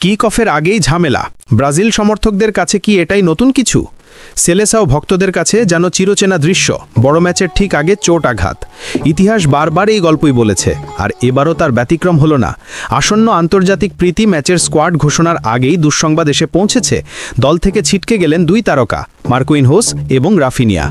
Kick অফের আগেই ঝামেলা। ব্রাজিল সমর্থকদের কাছে কি এটাই নতুন কিছু? সেলেসাও ভক্তদের কাছে যেন চিরচেনা দৃশ্য। বড় ম্যাচের ঠিক আগে চোট আঘাত। ইতিহাস বারবার এই গল্পই বলেছে, আর এবারও তার ব্যতিক্রম হলো না। আসন্ন আন্তর্জাতিক প্রীতি ম্যাচের স্কোয়াড ঘোষণার আগেই দুঃসংবাদ এসে পৌঁছেছে। দল থেকে ছিটকে গেলেন দুই তারকা, মার্কুইনহোস এবং রাফিনিয়া।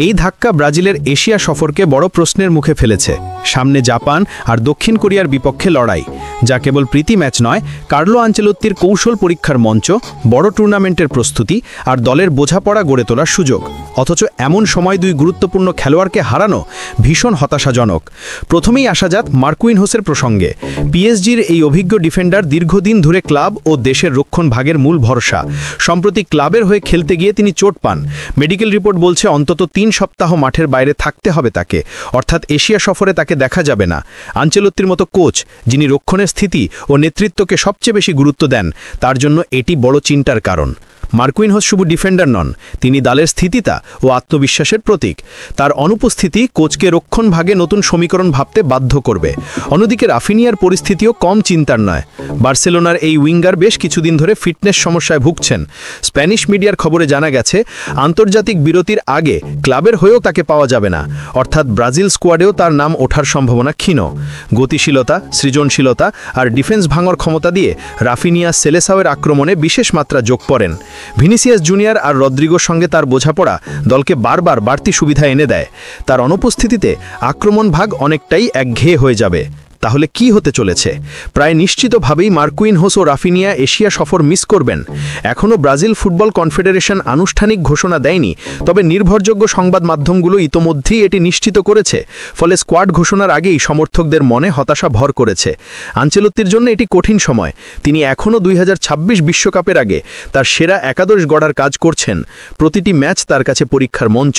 এই ধাক্কা ব্রাজিলের এশিয়া সফরকে বড় প্রশ্নের মুখে ফেলেছে। সামনে জাপান আর দক্ষিণ কোরিয়ার বিপক্ষে লড়াই, যা কেবল প্রীতি ম্যাচ নয়, কার্লো আঞ্চেলোত্তির কৌশল পরীক্ষার মঞ্চ, বড় টুর্নামেন্টের প্রস্তুতি আর দলের বোঝাপড়া গড়ে তোলার সুযোগ। অথচ এমন সময় দুই গুরুত্বপূর্ণ খেলোয়াড়কে হারানো ভীষণ হতাশাজনক। প্রথমেই আসা যাক মার্কুইনহোসের প্রসঙ্গে। পিএসজির এই অভিজ্ঞ ডিফেন্ডার দীর্ঘদিন ধরে ক্লাব ও দেশের রক্ষণ ভাগের মূল ভরসা। সম্প্রতি ক্লাবের হয়ে খেলতে গিয়ে তিনি চোট পান। মেডিকেল রিপোর্ট বলছে অন্তত 3 সপ্তাহ মাঠের বাইরে থাকতে হবে তাকে, অর্থাৎ এশিয়া সফরে তাকে দেখা যাবে না। আঞ্চেলোত্তির মতো কোচ, যিনি রক্ষণের স্থিতি ও নেতৃত্বকে সবচেয়ে বেশি গুরুত্ব দেন, তার জন্য এটি বড় চিন্তার কারণ। মার্কুইনহোস শুধু ডিফেন্ডার নন, তিনি দলের স্থিতিতা ও আত্মবিশ্বাসের প্রতীক। তার অনুপস্থিতি কোচকে রক্ষণ ভাগে নতুন সমীকরণ ভাবতে বাধ্য করবে। অন্যদিকে রাফিনিয়ার পরিস্থিতিও কম চিন্তার নয়। বার্সেলোনার এই উইঙ্গার বেশ কিছুদিন ধরে ফিটনেস সমস্যায় ভুগছেন। স্প্যানিশ মিডিয়ার খবরে জানা গেছে, আন্তর্জাতিক বিরতির আগে ক্লাবের হয়েও তাকে পাওয়া যাবে না, অর্থাৎ ব্রাজিল স্কোয়াডেও তার নাম ওঠার সম্ভাবনা ক্ষীণ। গতিশীলতা, সৃজনশীলতা আর ডিফেন্স ভাঙার ক্ষমতা দিয়ে রাফিনিয়া সেলেসাওয়ের আক্রমণে বিশেষ মাত্রা যোগ করেন। ভিনিসিয়াস জুনিয়র আর রদ্রিগোর সঙ্গে তার বোঝাপড়া দলকে বারবার বাড়তি সুবিধা এনে দেয়। তার অনুপস্থিতিতে আক্রমণ ভাগ অনেকটাই একঘেয়ে হয়ে যাবে। তাহলে কি হতে চলেছে? প্রায় নিশ্চিতভাবেই মার্কুইনহোস ও রাফিনিয়া এশিয়া সফর মিস করবেন। এখনও ব্রাজিল ফুটবল কনফেডারেশন আনুষ্ঠানিক ঘোষণা দেয়নি, তবে নির্ভরযোগ্য সংবাদ মাধ্যমগুলো ইতোমধ্যেই এটি নিশ্চিত করেছে। ফলে স্কোয়াড ঘোষণার আগেই সমর্থকদের মনে হতাশা ভর করেছে। আঞ্চেলোত্তির জন্য এটি কঠিন সময়। তিনি এখনও 2026 বিশ্বকাপের আগে তার সেরা একাদশ গড়ার কাজ করছেন। প্রতিটি ম্যাচ তার কাছে পরীক্ষার মঞ্চ।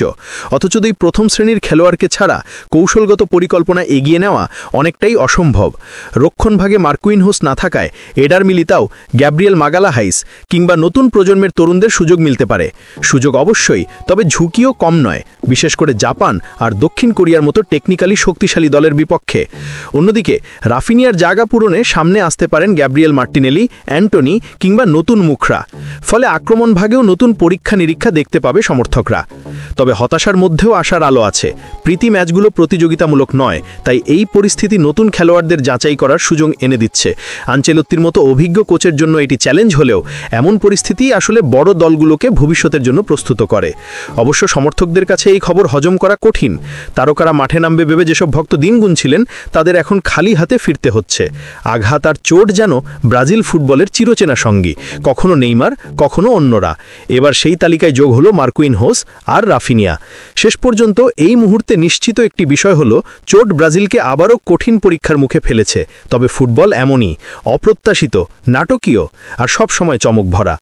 অথচ দুই প্রথম শ্রেণীর খেলোয়াড়কে ছাড়া কৌশলগত পরিকল্পনা এগিয়ে নেওয়া অনেকটাই অসম্ভব। রক্ষণভাগে মার্কুইনহোস না থাকায় এডার মিলিতাও, গ্যাব্রিয়েল মাগালাহাইস কিংবা নতুন প্রজন্মের তরুণদের সুযোগ মিলতে পারে। সুযোগ অবশ্যই, তবে ঝুঁকিও কম নয়, বিশেষ করে জাপান আর দক্ষিণ কোরিয়ার মতো টেকনিক্যালি শক্তিশালী দলের বিপক্ষে। অন্যদিকে রাফিনিয়ার জায়গা পূরণে সামনে আসতে পারেন গ্যাব্রিয়েল মার্টিনেলি, অ্যান্টনি কিংবা নতুন মুখরা। ফলে আক্রমণ ভাগেও নতুন পরীক্ষা নিরীক্ষা দেখতে পাবে সমর্থকরা। তবে হতাশার মধ্যেও আশার আলো আছে। প্রীতি ম্যাচগুলো প্রতিযোগিতামূলক নয়, তাই এই পরিস্থিতি নতুন খেলোয়াড়দের যাচাই করার সুযোগ এনে দিচ্ছে। আঞ্চেলোত্তির মতো অভিজ্ঞ কোচের জন্য এটি চ্যালেঞ্জ হলেও এমন পরিস্থিতি আসলে বড় দলগুলোকে ভবিষ্যতের জন্য প্রস্তুত করে। অবশ্য সমর্থকদের কাছে এই খবর হজম করা কঠিন। তারকারা মাঠে নামবে ভেবে যেসব ভক্ত দিন গুনছিলেন, তাদের এখন খালি হাতে ফিরতে হচ্ছে। আঘাত আর চোট যেন ব্রাজিল ফুটবলের চিরচেনা সঙ্গী, কখনো নেইমার, কখনো অন্যরা। এবার সেই তালিকায় যোগ হলো মার্কুইনহোস আর রাফিনিয়া। শেষ পর্যন্ত এই মুহূর্তে নিশ্চিত একটি বিষয় হলো, চোট ব্রাজিলকে আবারও কঠিন পরীক্ষার মুখে ফেলেছে। তবে ফুটবল এমনই, অপ্রত্যাশিত, নাটকীয় আর সব সময় চমক ভরা।